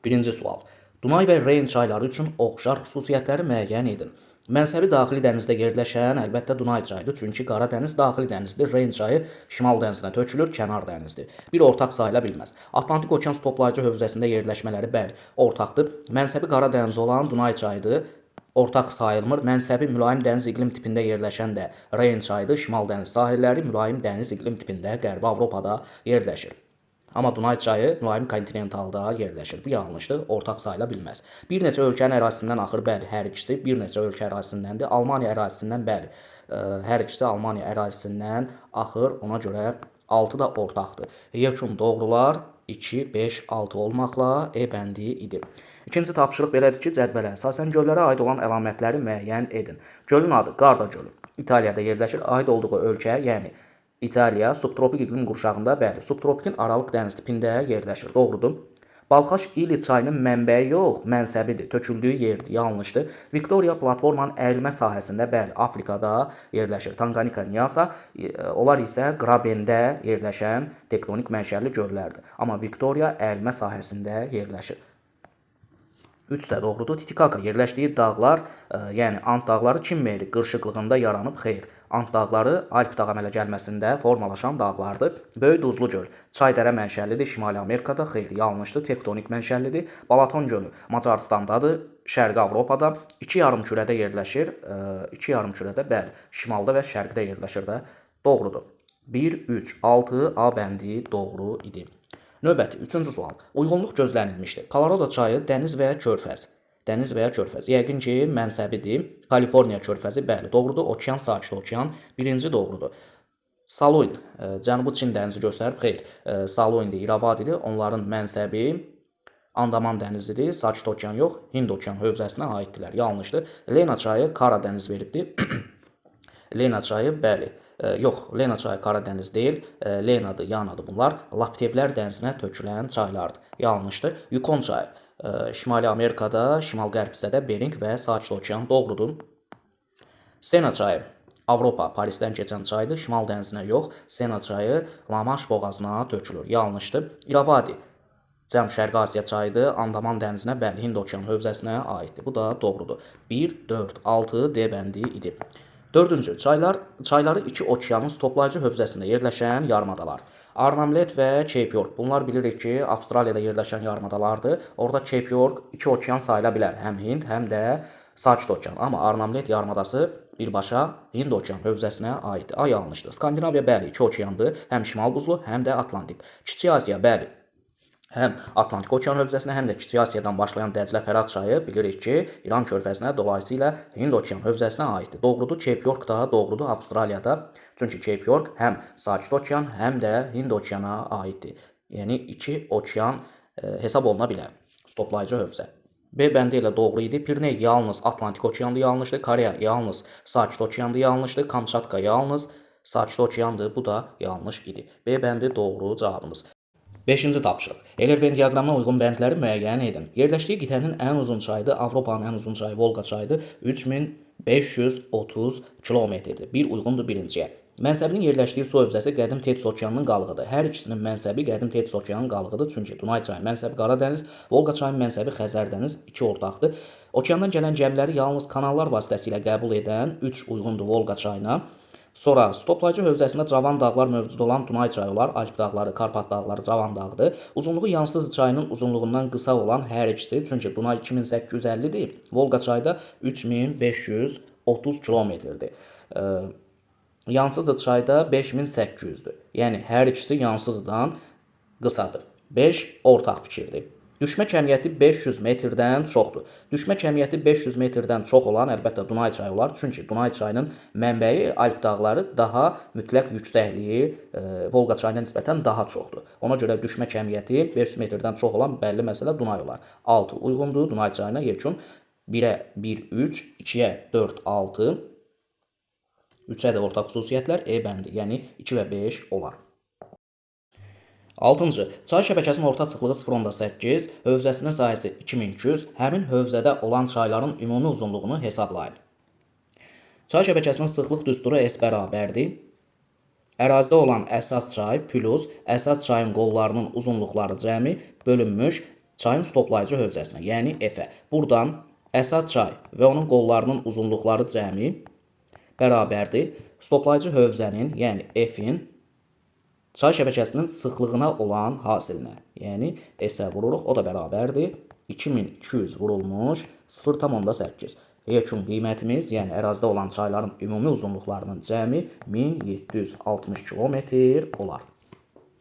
Birinci sual. Dunay və Reyn çayları üçün oxşar xüsusiyyətləri müəyyən edin. Mənsəbi daxili dənizdə yerləşən əlbəttə Dunay çayıdır, çünki Qara dəniz daxili dənizdir. Reyn çayı şimal dənizinə tökülür, kənar dənizdir. Bir ortaq sayıla bilməz. Atlantik okean toplayıcı hövzəsində yerləşmələri bəli, ortaqdır. Mənsəbi Qara dəniz olan Dunay çayıdır. Ortaq sayılmır. Mənsəbi mülayim dəniz iqlim tipində yerləşən də Reyn çayıdır. Şimal dəniz sahilləri mülayim dəniz iqlim tipində Qərbi Avropada yerləşir. Amma Dunay çayı mülayim kontinentalda yerləşir. Bu yanlışdır, ortaq sayıla bilməz. Bir neçə ölkənin ərazisindən axır, bəli, hər ikisi bir neçə ölkə ərazisindəndir. Almaniya ərazisindən, bəli, hər ikisi Almaniya ərazisindən axır, ona görə 6 da ortaqdır. Yekun doğrular 2, 5, 6 olmaqla E bəndi idi. İkinci tapşırıq belədir ki, cədvələ əsasən göllərə aid olan əlamətləri müəyyən edin. Gölün adı Qarda gölü. İtaliyada yerləşir. Aid olduğu ölkə, yəni İtaliya subtropik iqlim qurşağında, bəli, subtropikin Aralıq dəniz tipində yerləşir. Doğrudur. Balxaş İli çayının mənbəyi yox, mənsəbidir, töküldüyü yerdir. Yanlışdır. Viktoria platformanın əyilmə sahəsində, bəli, Afrikada yerləşir. Tanganika, Nyasa, onlar isə Qrabendə yerləşən tektonik mənşəli göllərdir. Amma Viktoria əyilmə sahəsində yerləşir. 3 də doğrudur. Titikaka yerləşdiyi dağlar, yəni Ant dağları kim meyli qırışıqlığında yaranıb? Xeyr. Ant dağları Alp dağ əmələ gəlməsində formalaşan dağlardır. Böyük Duzlu göl çay-dərə mənşəlidir. Şimali Amerikada. Xeyr, yanlışdır. Tektonik mənşəlidir. Balaton gölü Macarıstandadır. Şərqi Avropada. İki yarımkürədə yerləşir. İki yarımkürədə, bəli, şimalda və şərqdə yerləşir də. Doğrudur. 1, 3, 6 A bəndi doğru idi. Növbəti 3-cü sual. Uyğunluq gözlənilmişdir. Kolorado çayı dəniz və körfəz. Dəniz və ya körfəz. Yəqin ki, mənsəbidir. Kaliforniya körfəzi, bəli, doğrudur. Okean, sakit okean. Birinci doğrudur. Saluin, Cənubi Çin dənizi göstərib. Xeyr, Saluindir, İravadidir. Onların mənsəbi Andaman dənizidir. Sakit okean yox, Hind okean hövzəsinə aiddirlər. Yanlışdır. Lena çayı Kara dəniz veribdir. Lena çayı, bəli, yox, Lena çayı Qara dəniz deyil, Lenadır, Yanadır bunlar. Laptevlər dənizinə tökülən çaylardır. Yanlışdır. Yukon çayı Şimali Amerikada, şimal-qərb hissədə Bering və Sakit okean doğrudur. Sena çayı Avropa, Parisdən keçən çaydır. Şimal dənizinə yox, Sena çayı La-Manş boğazına tökülür. Yanlışdır. İravadi Cənub-Şərqi Asiya çayıdır. Andaman dənizinə, bəli, Hind okean hövzəsinə aiddir. Bu da doğrudur. 1, 4, 6 D bəndi idi. Dördüncü, çayları iki okeanın toplayıcı hövzəsində yerləşən yarımadalar. Arnamlet və Cape York. Bunlar bilirik ki, Avstraliyada yerləşən yarımadalardır. Orada Cape York iki okean sayıla bilər. Həm Hind, həm də Sakit okean. Amma Arnamlet yarımadası birbaşa Hind okean hövzəsinə aiddir. A yanlışdır. Skandinaviya, bəli, iki okeandır. Həm Şimal buzlu, həm də Atlantik. Kiçik Asiya, bəli, həm Atlantik okean hövzəsinə, həm də Kiçik Asiyadan başlayan Dəclə Fərat çayı bilirik ki, İran körfəzinə, dolayısıyla Hind okean hövzəsinə aiddir. Doğrudur. Cape York da doğrudur Avstraliyada. Çünki Cape York həm Sakit okean, həm də Hind okeana aiddir. Yəni iki okean hesab oluna bilər. Toplayıcı hövzə. B bəndi ilə doğru idi. Pirney yalnız Atlantik okeandır, yanlışdır. Koreya yalnız Sakit okeandır, yanlışdır. Kamçatka yalnız Sakit okeandır. Bu da yanlış idi. B bəndi doğru cavabımız. 5-ci tapşırıq. Eyler-Venn diaqramına uyğun bəndləri müəyyən edin. Yerləşdiyi qitənin ən uzun çayıdır. Avropanın ən uzun çayı Volqa çayıdır. 3530 kilometrdir. Bir uyğundur birinciyə. Mənsəbinin yerləşdiyi su hövzəsi qədim Tetis okeanının qalıqıdır. Hər ikisinin mənsəbi qədim Tetis okeanının qalıqıdır. Çünki Dunay çayı mənsəbi Qara dəniz, Volqa çayının mənsəbi Xəzər dəniz, iki ortaqdır. Okeandan gələn gəmiləri yalnız kanallar vasitəsilə qəbul edən 3 uyğundur Volqa çayına. Sonra toplayıcı hövzəsində cavan dağlar mövcud olan Dunay çayı olar. Alp dağları, Karpat dağları cavan dağdır. Uzunluğu Yansız çayının uzunluğundan qısa olan hər ikisi. Çünki Dunay 2850-dir. Volqa çayı da 3530 kilometrdir. Yansız çayda 5800-dür. Yəni hər ikisi Yansızdan qısadır. 5 ortaq fikirdir. Düşmə kəmiyyəti 500 metrdən çoxdur. Düşmə kəmiyyəti 500 metrdən çox olan əlbəttə Dunay çayı olar. Çünki Dunay çayının mənbəyi Alp dağları daha mütləq yüksəkliyi Volqa çayına nisbətən daha çoxdur. Ona görə düşmə kəmiyyəti 500 metrdən çox olan bəlli məsələ Dunay olar. 6 uyğundur Dunay çayına yekun. 1-ə 1, 3, 2-ə 4, 6, 3-ə də ortaq xüsusiyyətlər E bəndi, yəni 2 və 5 olar. 6-cı. Çay şəbəkəsinin orta sıxlığı 0.8, hövzəsinin sahəsi 2200, həmin hövzədə olan çayların ümumi uzunluğunu hesablayın. Çay şəbəkəsinin sıxlıq düsturu S bərabərdir. Ərazidə olan əsas çay plus əsas çayın qollarının uzunluqları cəmi bölünmüş çayın stoplayıcı hövzəsinə, yəni F-ə. Buradan əsas çay və onun qollarının uzunluqları cəmi bərabərdir. Stoplayıcı hövzənin, yəni F-in çay şəbəkəsinin sıxlığına olan hasilinə, yəni S-ə vururuq, o da bərabərdir 2200 vurulmuş 0,8. Yekun qiymətimiz, yəni ərazidə olan çayların ümumi uzunluqlarının cəmi 1760 kilometr olar.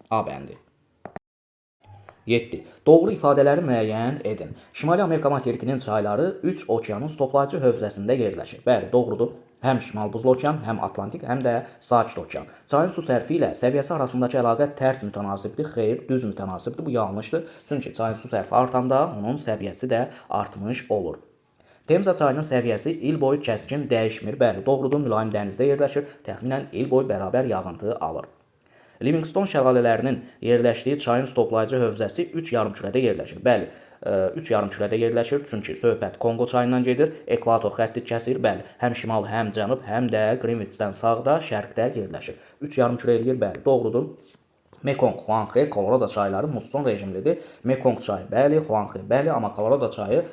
A bəndi. 7. Doğru ifadələri müəyyən edin. Şimali Amerika materikinin çayları 3 okeanın stoplayıcı hövzəsində yerləşir. Bəli, doğrudur. Həm Şimal Buzlu okean, həm Atlantik, həm də Sakit okean. Çayın su sərfi ilə səviyyəsi arasındakı əlaqə tərs mütənasibdir. Xeyr, düz mütənasibdir. Bu yanlışdır. Çünki çayın su sərfi artanda onun səviyyəsi də artmış olur. Temza çayının səviyyəsi il boyu kəskin dəyişmir. Bəli, doğrudur. Mülayim dənizdə yerləşir. Təxminən il boyu bərabər yağıntı alır. Livingston şəlalələrinin yerləşdiyi çayın stoplayıcı hövzəsi 3 yarımkürədə yerləşir. Bəli, 3 yarımkürədə yerləşir, çünki söhbət Konqo çayından gedir, ekvator xətti kəsir. Bəli, həm şimal, həm cənub, həm də Qrinviçdən sağda, şərqdə yerləşir. 3 yarımkürə eləyir, bəli, doğrudur. Mekong, Xuanxe, Kolorado çayları musson rejimlidir. Mekong çayı bəli, Xuanxe bəli, amma Kolorado çayı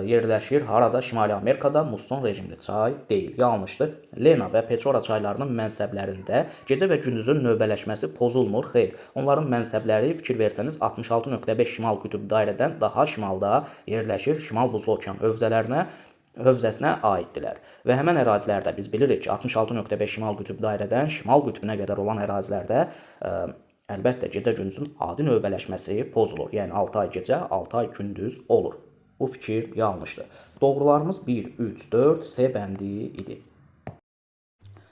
yerləşir harada? Şimali Amerikada musson rejimli çay deyil. Yanlışdır. Lena və Pechora çaylarının mənsəblərində gecə və gündüzün növbələşməsi pozulmur. Xeyr, onların mənsəbləri fikir versəniz 66,5 şimal qütb dairədən daha şimalda yerləşir. Şimal Buzlu okean hövzəsinə aiddirlər. Və həmən ərazilərdə biz bilirik ki, 66,5 şimal qütb dairədən şimal qütbünə qədər olan ərazilərdə əlbəttə gecə-gündüzün adi növbələşməsi pozulur. Yəni 6 ay gecə, 6 ay gündüz olur. Bu fikir yanlışdır. Doğrularımız 1, 3, 4 C bəndi idi.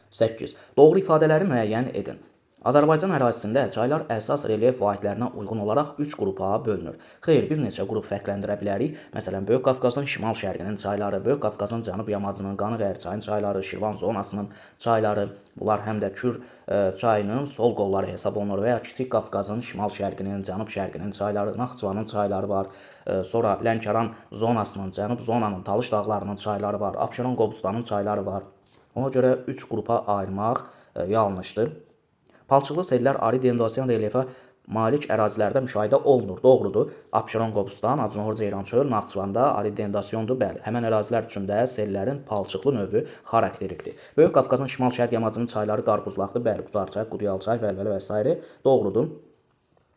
8. Doğru ifadələri müəyyən edin. Azərbaycan ərazisində çaylar əsas relyef vahidlərinə uyğun olaraq 3 qrupa bölünür. Xeyr, bir neçə qrup fərqləndirə bilərik. Məsələn, Böyük Qafqazın şimal-şərqinin çayları, Böyük Qafqazın cənub yamacının, Qanı-Qəhr çayının çayları, Şirvan zonasının çayları, bunlar həm də Kür çayının sol qolları hesab olunur və ya Kiçik Qafqazın şimal-şərqinin, cənub-şərqinin çayları, Naxçıvanın çayları var. Sonra Lənkəran zonasının, cənub zonanın, Talış dağlarının çayları var, Abşeron Qobustanın çayları var. Ona görə 3 qrupa ayırmaq yanlışdır. Palçıqlı sellər arid endosiyan relyefə malik ərazilərdə müşahidə olunur. Doğrudur. Abşeron Qobustan, Acınor Ceyrançöl, Naxçıvanda arid endosiyondur. Bəli, həmən ərazilər üçün də sellərin palçıqlı növü xarakterikdir. Böyük Qafqazın şimal-şərq yamacının çayları qarpuzlaqdır. Bəli, Quzarçay, Qudiyalçay, Vəlvələ və s. Doğrudur.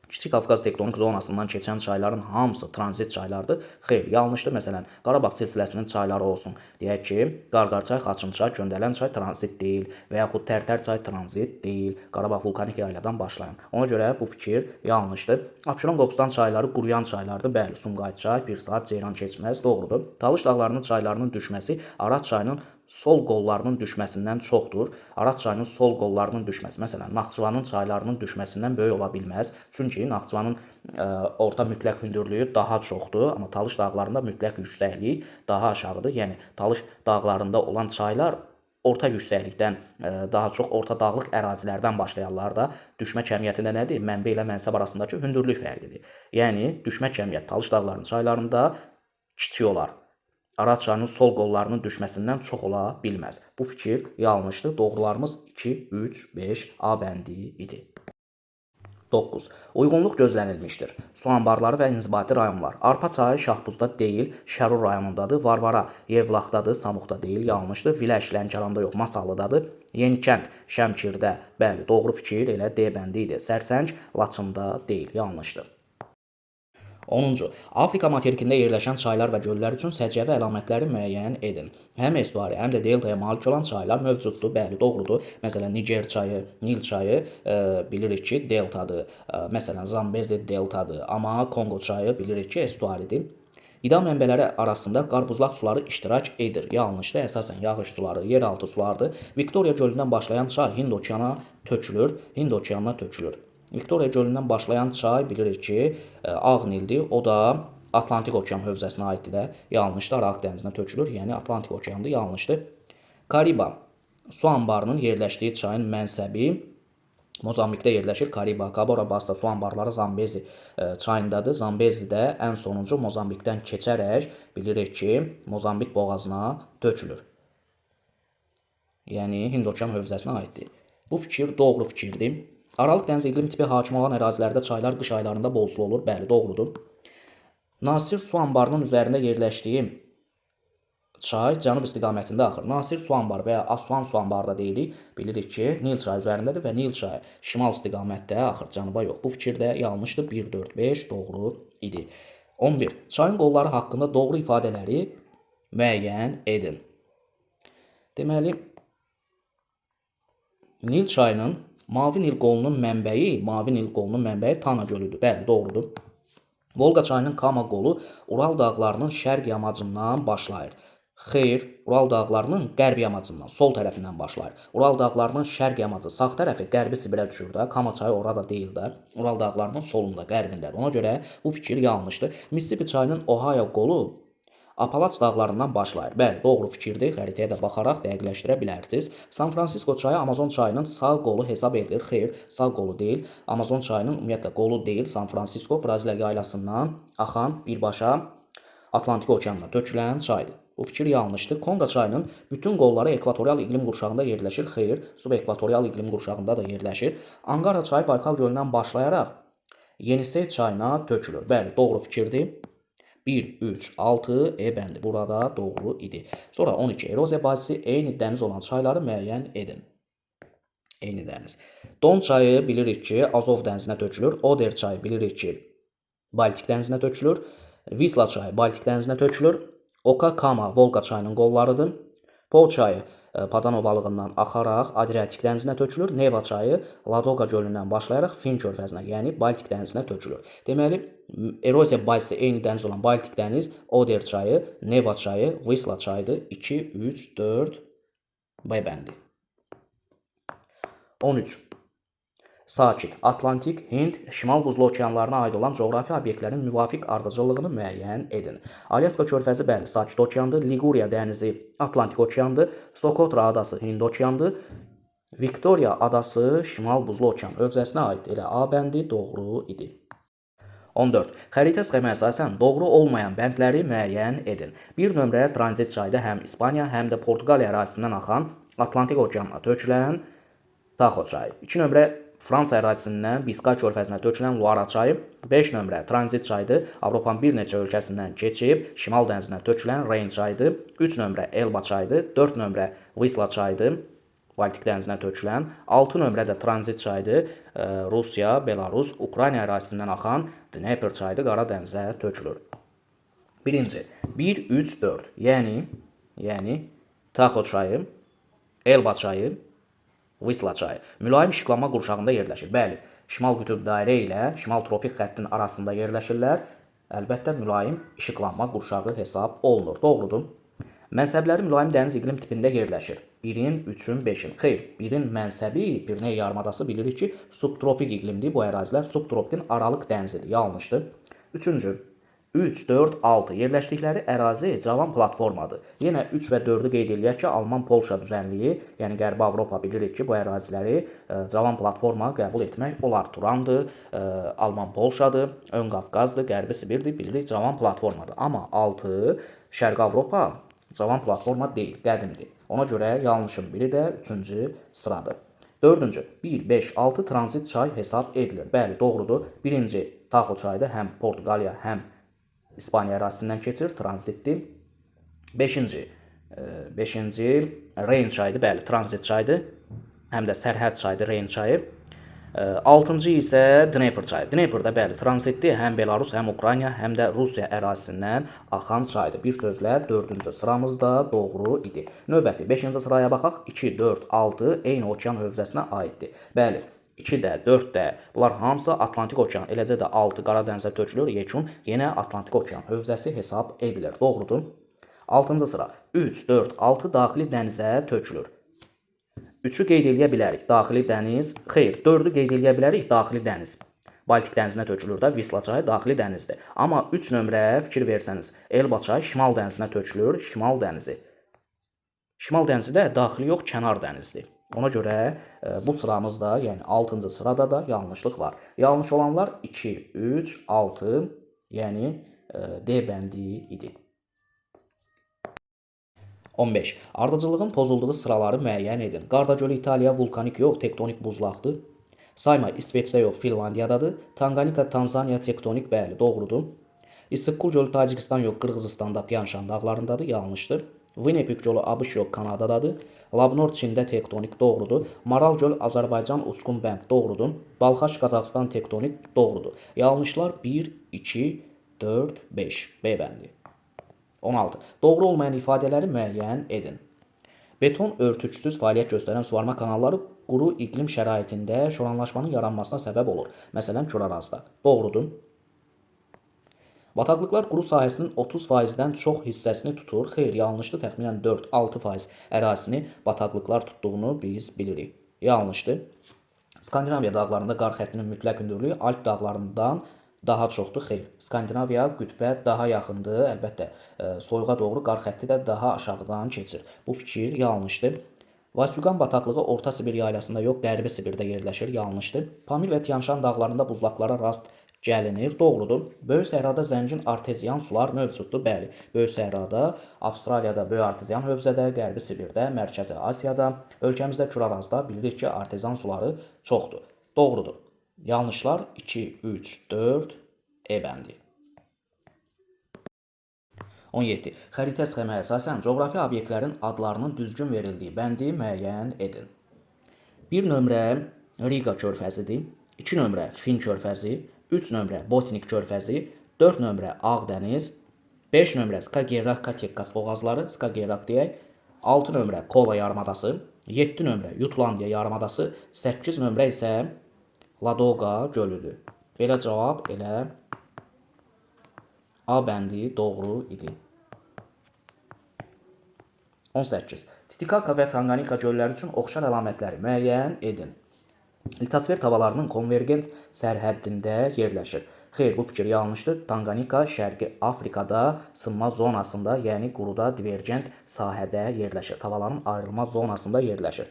Kiçik Qafqaz tektonik zonasından keçən çayların hamısı tranzit çaylardır. Xeyr, yanlışdır. Məsələn, Qarabağ silsiləsinin çayları olsun. Deyək ki, Qarqarçay, Xaçınçay, Göndələn çay tranzit deyil və yaxud Tərtər çay tranzit deyil. Qarabağ vulkanik yayladan başlayan. Ona görə bu fikir yanlışdır. Abşeron Qobustan çayları quruyan çaylardır. Bəli, Sumqayıt çay 1 saat ceyran keçməz. Doğrudur. Talış dağlarının çaylarının düşməsi Araz çayının sol qollarının düşməsindən çoxdur. Araz çayının sol qollarının düşməsi, məsələn, Naxçıvanın çaylarının düşməsindən böyük ola bilməz. Çünki Naxçıvanın orta mütləq hündürlüyü daha çoxdur, amma Talış dağlarında mütləq yüksəklik daha aşağıdır. Yəni Talış dağlarında olan çaylar orta yüksəklikdən daha çox orta dağlıq ərazilərdən başlayanlar da düşmə kəmiyyəti nədir? Mənbə ilə mənsəb arasındakı hündürlük fərqidir. Yəni düşmə kəmiyyəti Talış dağlarının çaylarında kiçik olar. Araz çayının sol qollarının düşməsindən çox ola bilməz. Bu fikir yanlışdır. Doğrularımız 2, 3, 5 A bəndi idi. 9. Uyğunluq gözlənilmişdir. Su anbarları və inzibati rayonlar. Arpa çayı Şahbuzda deyil, Şərur rayonundadır. Varvara Yevlaxdadır, Samuqda deyil, yanlışdır. Viləş Lənkəranda yox, Masallıdadır. Yenikənd Şəmkirdə, bəli, doğru fikir elə D bəndi idi. Sərsəng Laçında deyil, yanlışdır. 10. Afrika materikində yerləşən çaylar və göllər üçün səciyyəvi əlamətləri müəyyən edin. Həm estuari, həm də deltaya malik olan çaylar mövcuddur. Bəli, doğrudur. Məsələn, Niger çayı, Nil çayı bilirik ki, deltadır. Məsələn, Zambezi deltadır. Amma Kongo çayı bilirik ki, estuaridir. İda mənbələri arasında qarpuzlaq suları iştirak edir. Yanlışdır. Əsasən yağış suları, yeraltı sulardır. Viktoria gölündən başlayan çay Hind okeanına tökülür. Viktoria gölündən başlayan çay bilirik ki, Ağ Nildir. O da Atlantik okean hövzəsinə aiddir də. Yanlışdır. Aralıq dənizinə tökülür. Yəni Atlantik okeandır. Yanlışdır. Kariba su anbarının yerləşdiyi çayın mənsəbi Mozambikdə yerləşir. Kariba, Cabora Bassa su anbarları Zambezi çayındadır. Zambezi də ən sonuncu Mozambikdən keçərək bilirik ki, Mozambik boğazına tökülür. Yəni Hind okean hövzəsinə aiddir. Bu fikir doğru fikirdir. Aralıq dəniz iqlim tipi hakim olan ərazilərdə çaylar qış aylarında bol su olur. Bəli, doğrudur. Nasir su anbarının üzərində yerləşdiyi çay cənub istiqamətində axır. Nasir su anbarı və ya Assuan su anbarı da deyirik. Bilirik ki, Nil çayı üzərindədir və Nil çayı şimal istiqamətdə axır, cənuba yox. Bu fikir də yanlışdır. 1, 4, 5 doğru idi. 11. Çayın qolları haqqında doğru ifadələri müəyyən edin. Deməli, Nil çayının Mavi Nil qolunun mənbəyi Tana gölüdür. Bəli, doğrudur. Volqa çayının Kama qolu Ural dağlarının şərq yamacından başlayır. Xeyr, Ural dağlarının qərb yamacından, sol tərəfindən başlayır. Ural dağlarının şərq yamacı sağ tərəfi qərbi Sibirə düşür də. Kama çayı orada deyil də. Ural dağlarının solunda, qərbindədir. Ona görə bu fikir yanlışdır. Mississippi çayının Ohio qolu Apalaç dağlarından başlayır. Bəli, doğru fikirdir. Xəritəyə də baxaraq dəqiqləşdirə bilərsiniz. San Francisco çayı Amazon çayının sağ qolu hesab edilir. Xeyr, sağ qolu deyil. Amazon çayının ümumiyyətlə qolu deyil. San Francisco Braziliya yaylasından axan birbaşa Atlantik okeanına tökülən çaydır. Bu fikir yanlışdır. Konqa çayının bütün qolları ekvatorial iqlim qurşağında yerləşir. Xeyr, subekvatorial iqlim qurşağında da yerləşir. Angara çayı Baykal gölündən başlayaraq Yenisey çayına tökülür. Bəli, doğru fikirdir. 1, 3, 6 E bəndi burada doğru idi. Sonra 12. Eroziya bazisi eyni dəniz olan çayları müəyyən edin. Eyni dəniz. Don çayı bilirik ki, Azov dənizinə tökülür. Oder çayı bilirik ki, Baltik dənizinə tökülür. Visla çayı Baltik dənizinə tökülür. Oka, Kama, Volqa çayının qollarıdır. Po çayı Padano balığından axaraq Adriatik dənizinə tökülür. Neva çayı Ladoqa gölündən başlayaraq Fin körfəzinə, yəni Baltik dənizinə tökülür. Deməli, eroziya bazisi eyni dəniz olan Baltik dəniz, Oder çayı, Neva çayı, Visla çayıdır. 2, 3, 4 B bəndi. 13. Sakit, Atlantik, Hind, Şimal buzlu okeanlarına aid olan coğrafi obyektlərin müvafiq ardıcıllığını müəyyən edin. Alyaska körfəzi bəli, Sakit okeandır. Liguriya dənizi Atlantik okeandır. Sokotra adası Hind okeandır. Victoria adası Şimal buzlu okean hövzəsinə aid. Elə A bəndi doğru idi. 14. Xəritə sxemə əsasən doğru olmayan bəndləri müəyyən edin. Bir nömrə tranzit çayda həm İspaniya, həm də Portuqaliya ərazisindən axan Atlantik okeanına tökülən Taxo çayı. 2 nömrə Fransa ərazisindən Biskay körfəzinə tökülən Luara çayı. 5 nömrə tranzit çaydır. Avropanın bir neçə ölkəsindən keçib Şimal dənizinə tökülən Reyn çayıdır. 3 nömrə Elba çayıdır. 4 nömrə Visla çayıdır. Baltik dənizinə tökülən. 6 nömrə də tranzit çaydır. Rusiya, Belarus, Ukrayna ərazisindən axan Dnepr çayıdır. Qara dənizə tökülür. Birinci. 1, 3, 4. Yəni Taxo çayı, Elba çayı, Visla çayı. Mülayim işıqlanma qurşağında yerləşir. Bəli, şimal qütb dairə ilə şimal tropik xəttin arasında yerləşirlər. Əlbəttə, mülayim işıqlanma qurşağı hesab olunur. Doğrudur. Mənsəbləri mülayim dəniz iqlim tipində yerləşir. 1-in, 3-ün, 5-in. Xeyr, 1-in mənsəbi, Pirney yarımadası bilirik ki, subtropik iqlimdir. Bu ərazilər subtropikin aralıq dənizidir. Yanlışdır. 3-cü. 3, 4, 6 yerləşdikləri ərazi cavan platformadır. Yenə 3 və 4-ü qeyd edək ki, Alman-Polşa düzənliyi, yəni Qərbi Avropa bilirik ki, bu əraziləri cavan platforma qəbul etmək olar. Turandır, Alman-Polşadır, Ön Qafqazdır, Qərbi Sibirdir, bilirik cavan platformadır. Amma 6 Şərqi Avropa cavan platforma deyil, qədimdir. Ona görə yanlışın biri də 3-cü sıradır. 4-cü 1, 5, 6 tranzit çay hesab edilir. Bəli, doğrudur. Birinci Taxo çayıdır, həm Portuqaliya, həm İspaniya ərazisindən keçir, tranzitdir. 5-ci Reyn çayıdır, bəli, tranzit çayıdır. Həm də sərhəd çayıdır Reyn çayı. 6-cı isə Dnepr çayı. Dnepr də bəli, tranzitdir, həm Belarus, həm Ukrayna, həm də Rusiya ərazisindən axan çaydır. Bir sözlə 4-cü sıramızda doğru idi. Növbəti 5-ci sıraya baxaq. 2, 4, 6 eyni okean hövzəsinə aiddir. Bəli, 2 də, 4 də, bunlar hamısı Atlantik okean, eləcə də 6 Qara dənizə tökülür, yekun yenə Atlantik okean hövzəsi hesab edilir. Doğrudur. 6-cı sıra 3, 4, 6 daxili dənizə tökülür. 3-ü qeyd eləyə bilərik, daxili dəniz. Xeyr, 4-ü qeyd eləyə bilərik, daxili dəniz. Baltik dənizinə tökülür də, Visla çayı daxili dənizdir. Amma 3 nömrəyə fikir versəniz, Elba çayı şimal dənizinə tökülür, şimal dənizi. Şimal dənizi də daxili yox, kənar dənizdir. Ona görə bu sıramızda, yəni 6-cı sırada da yanlışlıq var. Yanlış olanlar 2, 3, 6, yəni D bəndi idi. 15. Ardıcıllığın pozulduğu sıraları müəyyən edin. Qarda gölü İtaliya vulkanik yox, tektonik buzlaqdır. Sayma İsveçdə yox, Finlandiyadadır. Tanganika, Tanzaniya tektonik, bəli, doğrudur. İssıqqul gölü Tacikistan yox, Qırğızistanda Tian-Şan dağlarındadır. Yanlışdır. Winnipeg gölü ABŞ yox, Kanadadadır. Labnor Çində tektonik, doğrudur. Maral göl Azərbaycan uçqun bənd, doğrudur. Balxaş Qazaxıstan tektonik, doğrudur. Yanlışlar 1, 2, 4, 5. B bəndi. 16. Doğru olmayan ifadələri müəyyən edin. Beton örtüksüz fəaliyyət göstərən suvarma kanalları quru iqlim şəraitində şoranlaşmanın yaranmasına səbəb olur. Məsələn, çöl ərazidə. Doğrudur. Bataqlıqlar quru sahəsinin 30%-dən çox hissəsini tutur. Xeyr, yanlışdır. Təxminən 4-6% ərazisini bataqlıqlar tutduğunu biz bilirik. Yanlışdır. Skandinaviya dağlarında qar xəttinin mütləq hündürlüyü Alp dağlarından daha çoxdur. Xeyr. Skandinaviya qütbə daha yaxındır. Əlbəttə, soyuğa doğru qar xətti də daha aşağıdan keçir. Bu fikir yanlışdır. Vasiuqan bataqlığı Orta Sibir yaylasında yox, Qərbi Sibirdə yerləşir. Yanlışdır. Pamir və Tian-Şan dağlarında buzlaqlara rast gəlinir. Doğrudur. Böyük səhrada zəngin arteziyan sular mövcuddur. Bəli, Böyük səhrada, Avstraliyada böyük arteziyan hövzədə, Qərbi Sibirdə, Mərkəzi Asiyada, ölkəmizdə Kür arazda bilirik ki, arteziyan suları çoxdur. Doğrudur. Yanlışlar 2, 3, 4, E bəndi. 17. Xəritə sxemə əsasən coğrafi obyektlərin adlarının düzgün verildiyi bəndi müəyyən edin. 1 nömrə Riga körfəzidir, 2 nömrə Fin körfəzi, 3 nömrə Botnik körfəzi, 4 nömrə Ağdəniz, 5 nömrə Skagerrak Kattegat boğazları, Skagerrak deyək, 6 nömrə Kola yarımadası, 7 nömrə Jutlandiya yarımadası, 8 nömrə isə Ladoqa gölüdür. Belə cavab elə A bəndi doğru idi. 18. Titicaca və Tanganika gölləri üçün oxşar əlamətləri müəyyən edin. Litosfer tavalarının konvergent sərhəddində yerləşir. Xeyr, bu fikir yanlışdır. Tanganika Şərqi Afrikada sınma zonasında, yəni quruda divergent sahədə yerləşir. Tavaların ayrılma zonasında yerləşir.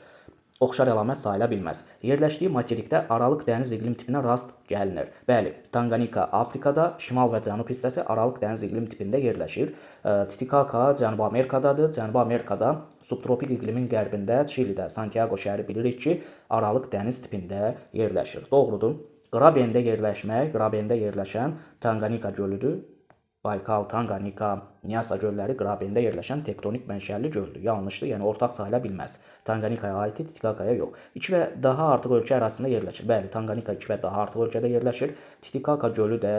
Oxşar əlamət sayıla bilməz. Yerləşdiyi materikdə Aralıq dəniz iqlim tipinə rast gəlinir. Bəli, Tanganika Afrikada, şimal və cənub hissəsi Aralıq dəniz iqlim tipində yerləşir. Titicaca Cənubi Amerikadadır. Cənubi Amerikada subtropik iqlimin qərbində, Çilidə, Santiago şəhəri bilirik ki, Aralıq dəniz tipində yerləşir. Doğrudur. Qrabendə yerləşən Tanganika gölüdür. Baykal, Tanganika, Nyasa gölləri qrabendə yerləşən tektonik mənşəli göldür. Yanlışdır, yəni ortaq sayıla bilməz. Tanganikaya aiddir, Titicacaya yox. 2 və daha artıq ölkə ərazisində yerləşir. Bəli, Tanganika 2 və daha artıq ölkədə yerləşir. Titicaca gölü də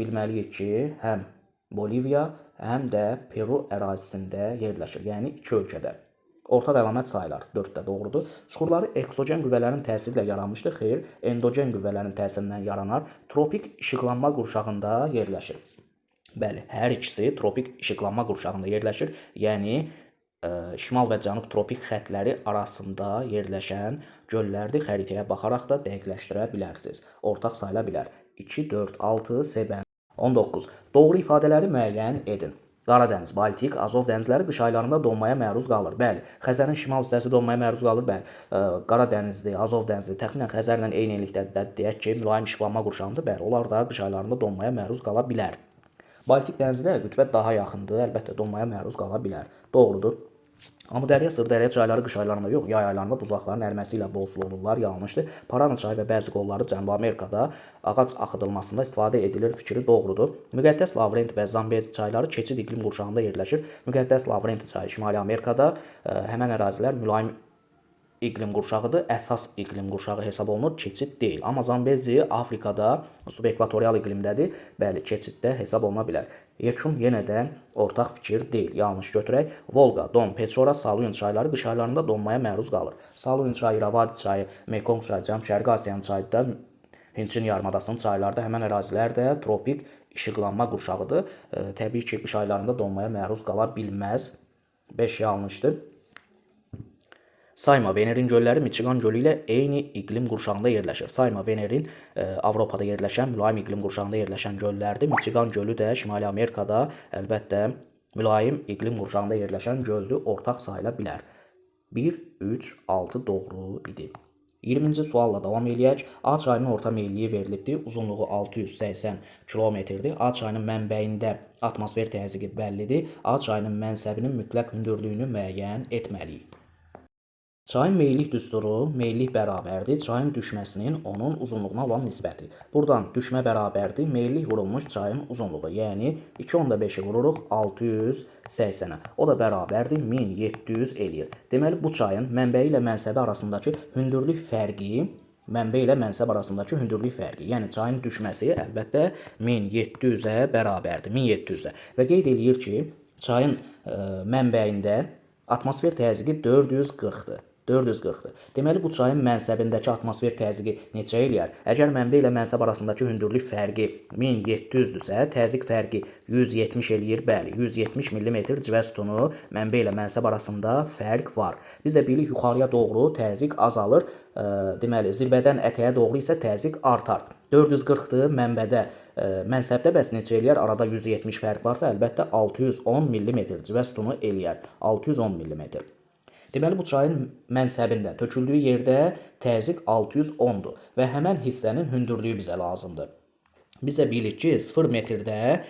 bilməliyik ki, həm Boliviya, həm də Peru ərazisində yerləşir. Yəni 2 ölkədə. Ortaq əlamət sayılar 4-də doğrudur. Çuxurları eksogen qüvvələrin təsiri ilə yaranmışdır. Xeyr, endogen qüvvələrin təsirindən yaranar. Tropik işıqlanma qurşağında yerləşir. Bəli, hər ikisi tropik işıqlanma qurşağında yerləşir. Yəni, şimal və cənub tropik xəttləri arasında yerləşən göllərdir. Xəritəyə baxaraq da dəqiqləşdirə bilərsiniz. Ortaq sayıla bilər. 2, 4, 6, C bəndi. 19. Doğru ifadələri müəyyən edin. Qaradəniz, Baltik, Azov dənizləri qış aylarında donmaya məruz qalır. Bəli, Xəzərin şimal hissəsi donmaya məruz qalır. Bəli, Qaradənizdir, Azov dənizdir, təxminən Xəzərlə eyni enlikdədir. Deyək ki, mülayim işıqlanma qurşağındadır. Bəli, onlar da qış aylarında donmaya məruz qala bilər. Baltik dənizinə qütbə daha yaxındır, əlbəttə donmaya məruz qala bilər. Doğrudur. Amudərya, Sırdərya çayları qış aylarında yox, yay aylarında buzlaqların əriməsi ilə bol sulu olurlar. Yanlışdır. Parana çayı və bəzi qolları Cənubi Amerikada ağac axıdılmasında istifadə edilir fikri doğrudur. Müqəddəs Lavrenti və Zambezi çayları keçid iqlim qurşağında yerləşir. Müqəddəs Lavrenti çayı Şimali Amerikada, həmən ərazilər mülayim iqlim qurşağıdır. Əsas iqlim qurşağı hesab olunur, keçid deyil. Amma Zambezi Afrikada subekvatorial iqlimdədir. Bəli, keçiddə hesab oluna bilər. Yekun yenə də ortaq fikir deyil. Yanlış götürək. Volqa, Don, Peçora, Saluyun çayları qış aylarında donmaya məruz qalır. Saluyun çayı, İravadi çayı, Mekong çayı, Cənub-Şərqi Asiyanın çayıda, Hinçin yarımadasının çaylarda həmən ərazilər də tropik işıqlanma qurşağıdır. Təbii ki, qış aylarında donmaya məruz qala bilməz. 5 yanlışdır. Sayma Venerin gölləri Michigan gölü ilə eyni iqlim qurşağında yerləşir. Sayma Venerin Avropada yerləşən, mülayim iqlim qurşağında yerləşən göllərdir. Michigan gölü də Şimali Amerikada əlbəttə mülayim iqlim qurşağında yerləşən göldür. Ortaq sayıla bilər. 1, 3, 6 doğru idi. 20-ci sualla davam eləyək. A çayının orta meyilliyi verilibdir. Uzunluğu 680 kilometrdir. A çayının mənbəyində atmosfer təzyiqi bəllidir. A çayının mənsəbinin mütləq hündürlüyünü müəyyən etməliyik. Çayın meyillik düsturu, meyillik bərabərdir çayın düşməsinin onun uzunluğuna olan nisbəti. Buradan düşmə bərabərdir meyillik vurulmuş çayın uzunluğu. Yəni 2.5-i vururuq 680-ə. O da bərabərdir 1700 eləyir. Deməli bu çayın mənbəyi ilə mənsəbi arasındakı hündürlük fərqi, yəni çayın düşməsi əlbəttə 1700-ə bərabərdir. 1700-ə. Və qeyd eləyir ki, çayın mənbəyində atmosfer təzyiqi 440-dır. 440-dır. Deməli bu çayın mənsəbindəki atmosfer təzyiqi neçə eləyər? Əgər mənbə ilə mənsəb arasındakı hündürlük fərqi 1700-dürsə, təzyiq fərqi 170 eləyir. Bəli, 170 mm civə sütunu mənbə ilə mənsəb arasında fərq var. Biz də bilirik yuxarıya doğru təzyiq azalır. Deməli zirvədən ətəyə doğru isə təzyiq artar. 440-dır mənbədə, mənsəbdə bəs neçə eləyər? Arada 170 fərq varsa, əlbəttə 610 mm civə sütunu eləyər. 610 mm. Deməli bu çayın mənsəbində, töküldüyü yerdə təzyiq 610-dur və həmən hissənin hündürlüyü bizə lazımdır. Biz də bilirik ki, 0 metrdə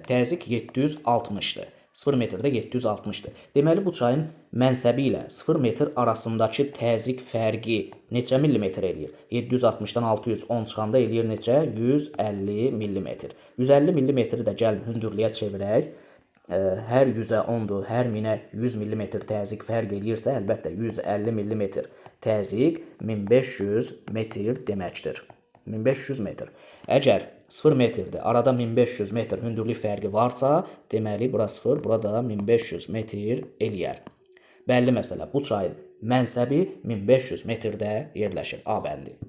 təzyiq 760-dır. 0 metrdə 760-dır. Deməli bu çayın mənsəbi ilə 0 metr arasındakı təzyiq fərqi neçə millimetr eləyir? 760-dan 610 çıxanda eləyir neçə? 150 millimetr. 150 millimetri də gəlin hündürlüyə çevirək. Hər 100-ə 10-dur, hər 1000-ə 100 mm təzyiq fərq eləyirsə, əlbəttə 150 mm təzyiq 1500 metr deməkdir. 1500 metr. Əgər 0 metrdir, arada 1500 metr hündürlük fərqi varsa, deməli bura 0, burada 1500 metr eləyər. Bəlli məsələ, bu çayın mənsəbi 1500 metrdə yerləşir. A bəndi.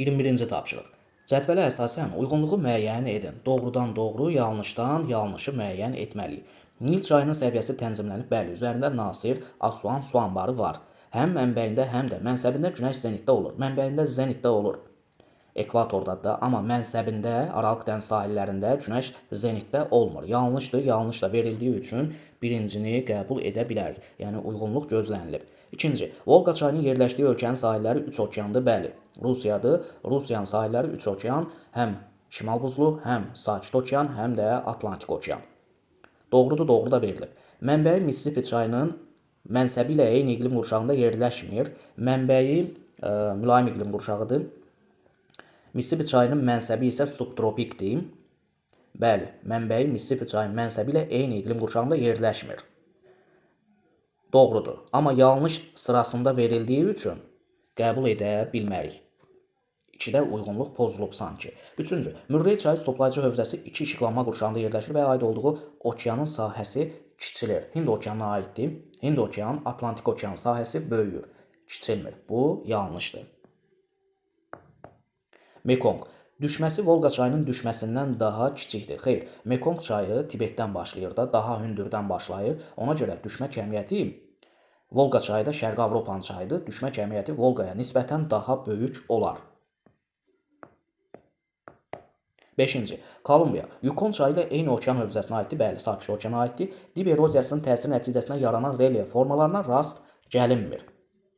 21-ci tapşırıq. Cədvələ əsasən uyğunluğu müəyyən edin. Doğrudan doğru, yanlışdan yanlışı müəyyən etməliyik. Nil çayının səviyyəsi tənzimlənib, bəli, üzərində Nasir, Assuan su anbarı var. Həm mənbəyində, həm də mənsəbində günəş zenitdə olur. Mənbəyində zenitdə olur. Ekvatordadır da, amma mənsəbində, Aralıq dəniz sahillərində günəş zenitdə olmur. Yanlışdır, yanlış da verildiyi üçün birincini qəbul edə bilərik. Yəni uyğunluq gözlənilib. İkinci, Volqa çayının yerləşdiyi ölkənin sahilləri 3 okeandır, bəli. Rusiyadır. Rusiyanın sahilləri 3 okean, həm Şimal buzlu, həm Sakit okean, həm də Atlantik okean. Doğrudur, doğru da verilib. Mənbəyi Mississippi çayının mənsəbi ilə eyni iqlim qurşağında yerləşmir. Mənbəyi mülayim iqlim qurşağıdır. Mississippi çayının mənsəbi isə subtropikdir. Bəli, mənbəyi Mississippi çayının mənsəbi ilə eyni iqlim qurşağında yerləşmir. Doğrudur. Amma yanlış sırasında verildiyi üçün qəbul edə bilmərik. 2-də uyğunluq pozulub sanki. 3-cü. Mürrey çayı toplayıcı hövzəsi 2 işıqlanma qurşağında yerləşir və aid olduğu okeanın sahəsi kiçilir. Hind okeanına aiddir. Hind okean, Atlantik okean sahəsi böyüyür. Kiçilmir. Bu yanlışdır. Mekong. Düşməsi Volqa çayının düşməsindən daha kiçikdir. Xeyr, Mekong çayı Tibetdən başlayır da, daha hündürdən başlayır. Ona görə düşmə kəmiyyəti Volqa çayı da Şərqi Avropanın çayıdır. Düşmə kəmiyyəti Volqaya nisbətən daha böyük olar. 5-ci. Kolumbiya. Yukon çayı ilə eyni okean hövzəsinə aiddir. Bəli, Sakit okeana aiddir. Dib eroziyasının təsiri nəticəsində yaranan relyef formalarına rast gəlinmir.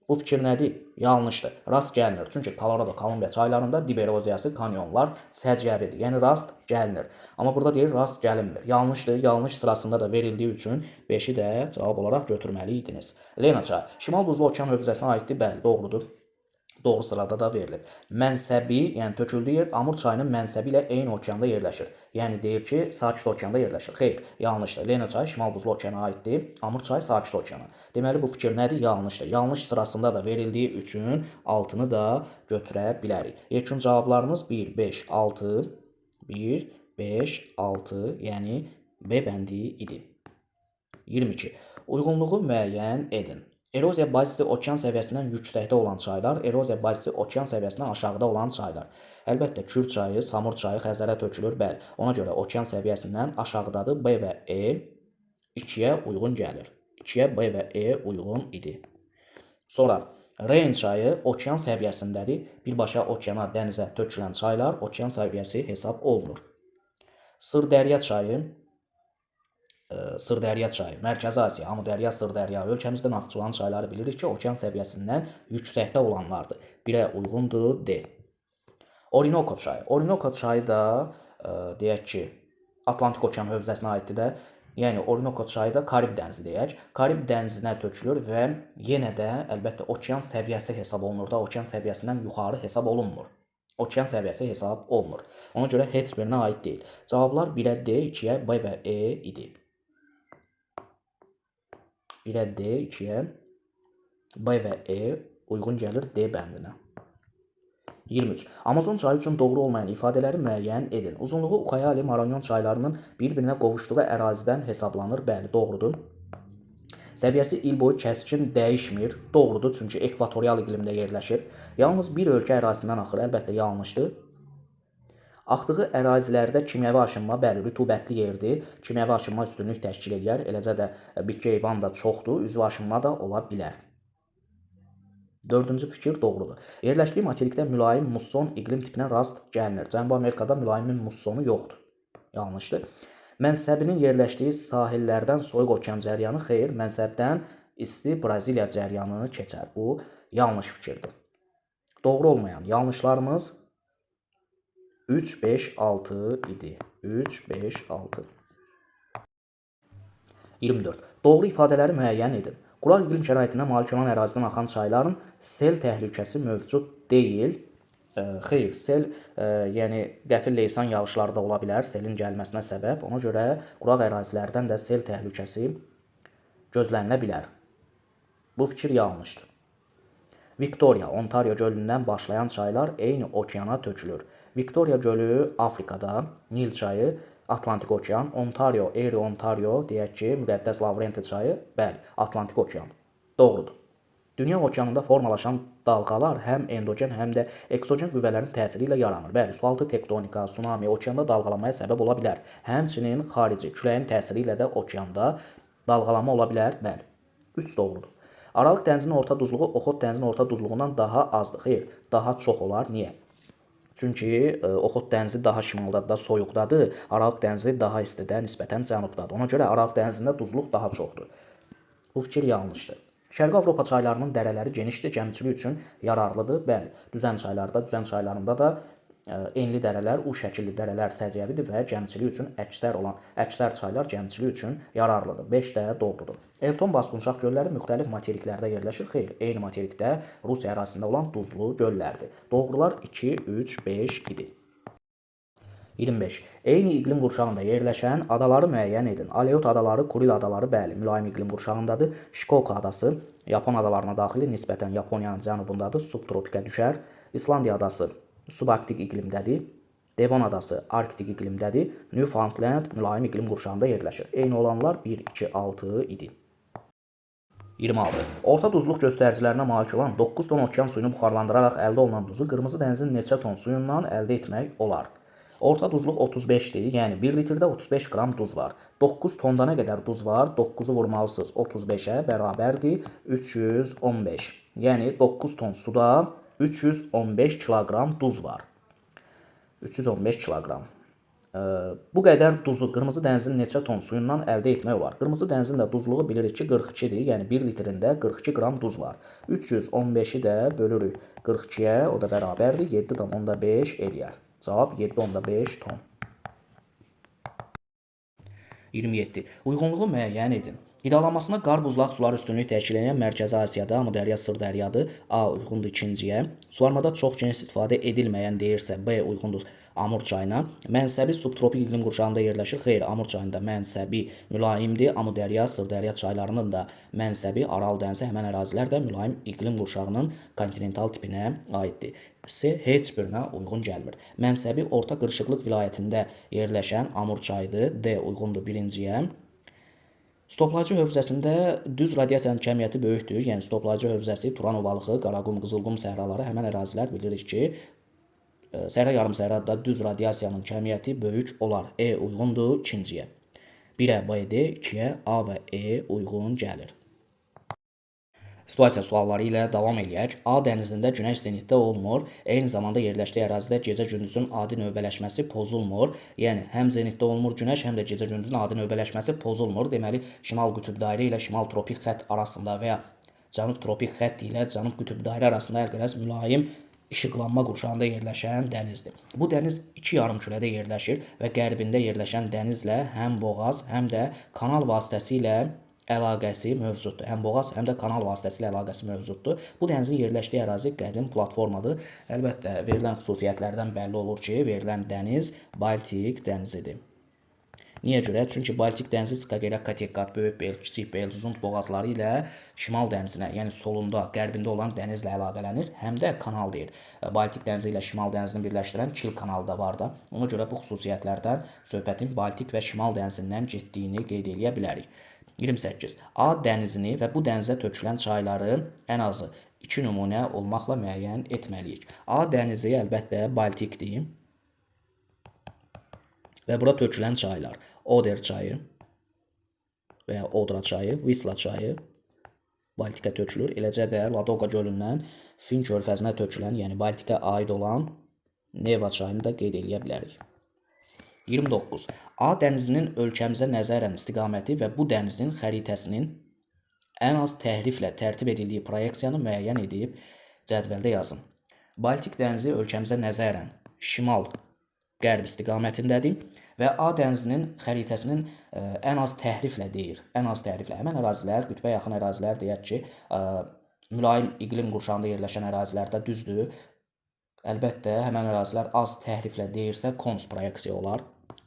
Bu fikir nədir? Yanlışdır. Rast gəlinir. Çünki Colorado, Kolumbiya çaylarında dib eroziyası, kanyonlar səciyyəvidir. Yəni rast gəlinir. Amma burada deyir rast gəlinmir. Yanlışdır. Yanlış sırasında da verildiyi üçün 5-i də cavab olaraq götürməli idiniz. Lena çayı. Şimal buzlu okean hövzəsinə aiddir. Bəli, doğrudur. Doğru sırada da verilib. Mənsəbi, yəni töküldüyü yer Amur çayının mənsəbi ilə eyni okeanda yerləşir. Yəni deyir ki, Sakit okeanda yerləşir. Xeyr, yanlışdır. Lena çayı Şimal buzlu okeana aiddir. Amur çayı Sakit okeana. Deməli bu fikir nədir? Yanlışdır. Yanlış sırasında da verildiyi üçün 6-nı da götürə bilərik. Yekun cavablarımız 1, 5, 6, 1, 5, 6, yəni B bəndi idi. 22. Uyğunluğu müəyyən edin. Eroziya bazisi okean səviyyəsindən yüksəkdə olan çaylar, eroziya bazisi okean səviyyəsindən aşağıda olan çaylar. Əlbəttə, Kür çayı, Samur çayı Xəzərə tökülür, bəli. Ona görə okean səviyyəsindən aşağıdadır. B və E 2-yə uyğun gəlir. 2-yə B və E uyğun idi. Sonra, Reyn çayı okean səviyyəsindədir. Birbaşa okeana, dənizə tökülən çaylar okean səviyyəsi hesab olunur. Sırdərya çayı, Mərkəzi Asiya, Amudərya, Sırdərya, ölkəmizdə Naxçıvan çayları bilirik ki, okean səviyyəsindən yüksəkdə olanlardır. 1-ə uyğundur D. Orinoco çayı da deyək ki, Atlantik okean hövzəsinə aiddir də. Yəni Orinoco çayı da Karib dənizi deyək. Karib dənizinə tökülür və yenə də əlbəttə okean səviyyəsi hesab olunur da, okean səviyyəsindən yuxarı hesab olunmur. Okean səviyyəsi hesab olunur. Ona görə heç birinə aid deyil. Cavablar 1-ə D, 2-yə B və E idi. 1-ə D, 2-yə B və E uyğun gəlir D bəndinə. 23. Amazon çayı üçün doğru olmayan ifadələri müəyyən edin. Uzunluğu Ucayali, Marañón çaylarının bir-birinə qovuşduğu ərazidən hesablanır. Bəli, doğrudur. Səviyyəsi il boyu kəskin dəyişmir. Doğrudur, çünki ekvatorial iqlimdə yerləşir. Yalnız bir ölkə ərazisindən axır. Əlbəttə yanlışdır. Axdığı ərazilərdə kimyəvi aşınma, bəli, rütubətli yerdir. Kimyəvi aşınma üstünlük təşkil edir. Eləcə də bitki heyvan da çoxdur. Üzvü aşınma da ola bilər. Dördüncü fikir doğrudur. Yerləşdiyi materikdə mülayim musson iqlim tipinə rast gəlinir. Cənubi Amerikada mülayim mussonu yoxdur. Yanlışdır. Mənsəbinin yerləşdiyi sahillərdən Soyuq okean cəryanı xeyr, mənsəbdən isti Braziliya cəryanı keçər. Bu yanlış fikirdir. Doğru olmayan yanlışlarımız 3, 5, 6 idi. 3, 5, 6. 24. Doğru ifadələri müəyyən edin. Quraq iqlim şəraitinə malik olan ərazidən axan çayların sel təhlükəsi mövcud deyil. Xeyr, sel yəni qəfil leysan yağışları da ola bilər, selin gəlməsinə səbəb. Ona görə quraq ərazilərdən də sel təhlükəsi gözlənilə bilər. Bu fikir yanlışdır. Victoria, Ontario gölündən başlayan çaylar eyni okeana tökülür. Victoria gölü Afrikada, Nil çayı Atlantik okean, Ontario, Erie Ontario deyək ki, müqəddəs Lavrenti çayı, bəli, Atlantik okean. Doğrudur. Dünya okeanında formalaşan dalğalar həm endogen, həm də eksogen qüvvələrin təsiri ilə yaranır. Bəli, sualtı tektonika, tsunami okeanda dalğalanmaya səbəb ola bilər. Həmçinin xarici küləyin təsiri ilə də okeanda dalğalanma ola bilər. Bəli, 3 doğrudur. Aralıq dənizinin orta duzluğu Oxot dənizinin orta duzluğundan daha azdır. Xeyr, daha çox olar. Niyə? Çünki Oxot dənizi daha şimaldadır, da soyuqdadır. Aralıq dənizi daha istidə, nisbətən cənubdadır. Ona görə Aralıq dənizində duzluq daha çoxdur. Bu fikir yanlışdır. Şərqi Avropa çaylarının dərələri genişdir, gəmiçilik üçün yararlıdır. Bəli, düzən çaylarında da enli dərələr, U şəkilli dərələr səciyyəvidir və gəmiçilik üçün əksər çaylar gəmiçilik üçün yararlıdır. 5 də doğrudur. Elton basqınçaq gölləri müxtəlif materiklərdə yerləşir. Xeyr, eyni materikdə Rusiya ərazisində olan duzlu göllərdir. Doğrular 2, 3, 5 idi. 25. Eyni iqlim qurşağında yerləşən adaları müəyyən edin. Aleut adaları, Kuril adaları, bəli, mülayim iqlim qurşağındadır. Şikoku adası Yapon adalarına daxil, nisbətən Yaponiyanın cənubundadır, subtropikə düşər. İslandiya adası subarktik iqlimdədir. Devon adası arktik iqlimdədir. Newfoundland mülayim iqlim qurşağında yerləşir. Eyni olanlar 1, 2, 6 idi. 26. Orta duzluq göstəricilərinə malik olan 9 ton okean suyunu buxarlandıraraq əldə olunan duzu qırmızı dənizin neçə ton suyundan əldə etmək olar? Orta duzluq 35-dir, yəni 1 litrdə 35 qram duz var. 9 tonda nə qədər duz var? 9-u vurmalısınız 35-ə bərabərdir 315. Yəni 9 ton suda 315 kiloqram duz var. 315 kiloqram. Bu qədər duzu qırmızı dənizin neçə ton suyundan əldə etmək olar? Qırmızı dənizin də duzluğu bilirik ki 42-dir, yəni 1 litrində 42 qram duz var. 315-i də bölürük 42-yə, o da bərabərdir 7,5 eləyər. Cavab 7,5 ton. 27. Uyğunluğu müəyyən edin. Qidalanmasına qar buzlaq suları üstünlük təşkil edən Mərkəzi Asiyada Amudərya, Sırdəryadır. A uyğundur ikinciyə. Suvarmada çox geniş istifadə edilməyən deyirsə B uyğundur Amur çayına. Mənsəbi subtropik iqlim qurşağında yerləşir. Xeyr, Amur çayında mənsəbi mülayimdir. Amudərya, Sırdərya çaylarının da mənsəbi Aral dənizi, həmən ərazilər də mülayim iqlim qurşağının kontinental tipinə aiddir. C heç birinə uyğun gəlmir. Mənsəbi orta qırışıqlıq vilayətində yerləşən Amur çayıdır. D uyğundur birinciyə. Stoplayıcı hövzəsində düz radiasiyanın kəmiyyəti böyükdür. Yəni stoplayıcı hövzəsi Turan ovalığı, Qaraqum, Qızılqum səhraları, həmən ərazilər bilirik ki, Səhra yarımsəhrada düz radiasiyanın kəmiyyəti böyük olar. E uyğundur ikinciyə. 1-ə B, D, 2-yə A və E uyğun gəlir. Situasiya sualları ilə davam eləyək. A dənizində günəş zenitdə olmur. Eyni zamanda yerləşdiyi ərazidə gecə-gündüzün adi növbələşməsi pozulmur. Yəni həm zenitdə olmur günəş, həm də gecə-gündüzün adi növbələşməsi pozulmur. Deməli, şimal qütb dairə ilə şimal tropik xətt arasında və ya cənub tropik xətt ilə cənub qütb dairə arasında əlqərəz mülayim işıqlanma qurşağında yerləşən dənizdir. Bu dəniz iki yarımkürədə yerləşir və qərbində yerləşən dənizlə həm boğaz, həm də kanal vasitəsilə əlaqəsi mövcuddur. Həm boğaz, həm də kanal vasitəsilə əlaqəsi mövcuddur. Bu dənizin yerləşdiyi ərazi qədim platformadır. Əlbəttə, verilən xüsusiyyətlərdən bəlli olur ki, verilən dəniz Baltik dənizidir. Niyə görə? Çünki Baltik dənizi Skagerrak, Kattegat, Böyük Bel, Kiçik Bel, Zund boğazları ilə Şimal dənizinə, yəni solunda, qərbində olan dənizlə əlaqələnir, həm də kanal deyir. Baltik dənizi ilə Şimal dənizini birləşdirən Kil kanalı da var da. Ona görə bu xüsusiyyətlərdən söhbətin Baltik və Şimal dənizindən getdiyini qeyd edə bilərik. 28. A dənizini və bu dənizə tökülən çayları ən azı 2 nümunə olmaqla müəyyən etməliyik. A dənizi əlbəttə Baltikdir və bura tökülən çaylar Oder çayı və ya Odra çayı, Wisla çayı Baltika tökülür. Eləcə də Ladoqa gölündən Fin körfəzinə tökülən, yəni Baltika aid olan Neva çayını da qeyd edə bilərik. 29. A dənizinin ölkəmizə nəzərən istiqaməti və bu dənizin xəritəsinin ən az təhriflə tərtib edildiyi proyeksiyanı müəyyən edib cədvəldə yazın. Baltik dənizi ölkəmizə nəzərən şimal-qərb istiqamətindədir və A dənizinin xəritəsinin ən az təhriflə deyir. Ən az təhriflə. Həmən ərazilər, qütbə yaxın ərazilər deyək ki, mülayim iqlim qurşağında yerləşən ərazilərdə düzdür. Əlbəttə, həmən ərazilər az təhriflə deyirsə, konus proyeksiya olar.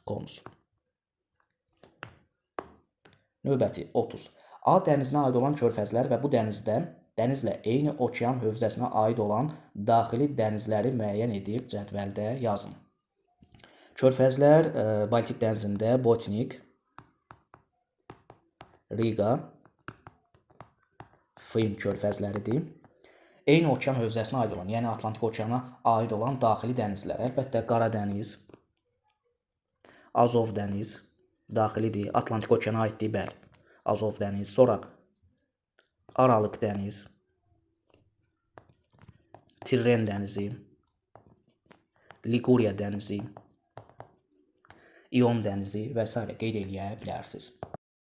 Konus. Növbəti 30. A dənizinə aid olan körfəzlər və bu dənizlə eyni okean hövzəsinə aid olan daxili dənizləri müəyyən edib cədvəldə yazın. Körfəzlər Baltik dənizində Botnik, Riga, Fin körfəzləridir. Eyni okean hövzəsinə aid olan, yəni Atlantik okeana aid olan daxili dənizlər. Əlbəttə, Qara dəniz, Azov dəniz daxilidir. Atlantik okeana aiddir, bəli. Azov dəniz, sonra Aralıq dəniz, Tirren dənizi, Liguriya dənizi, İon dənizi və s. qeyd edə bilərsiniz.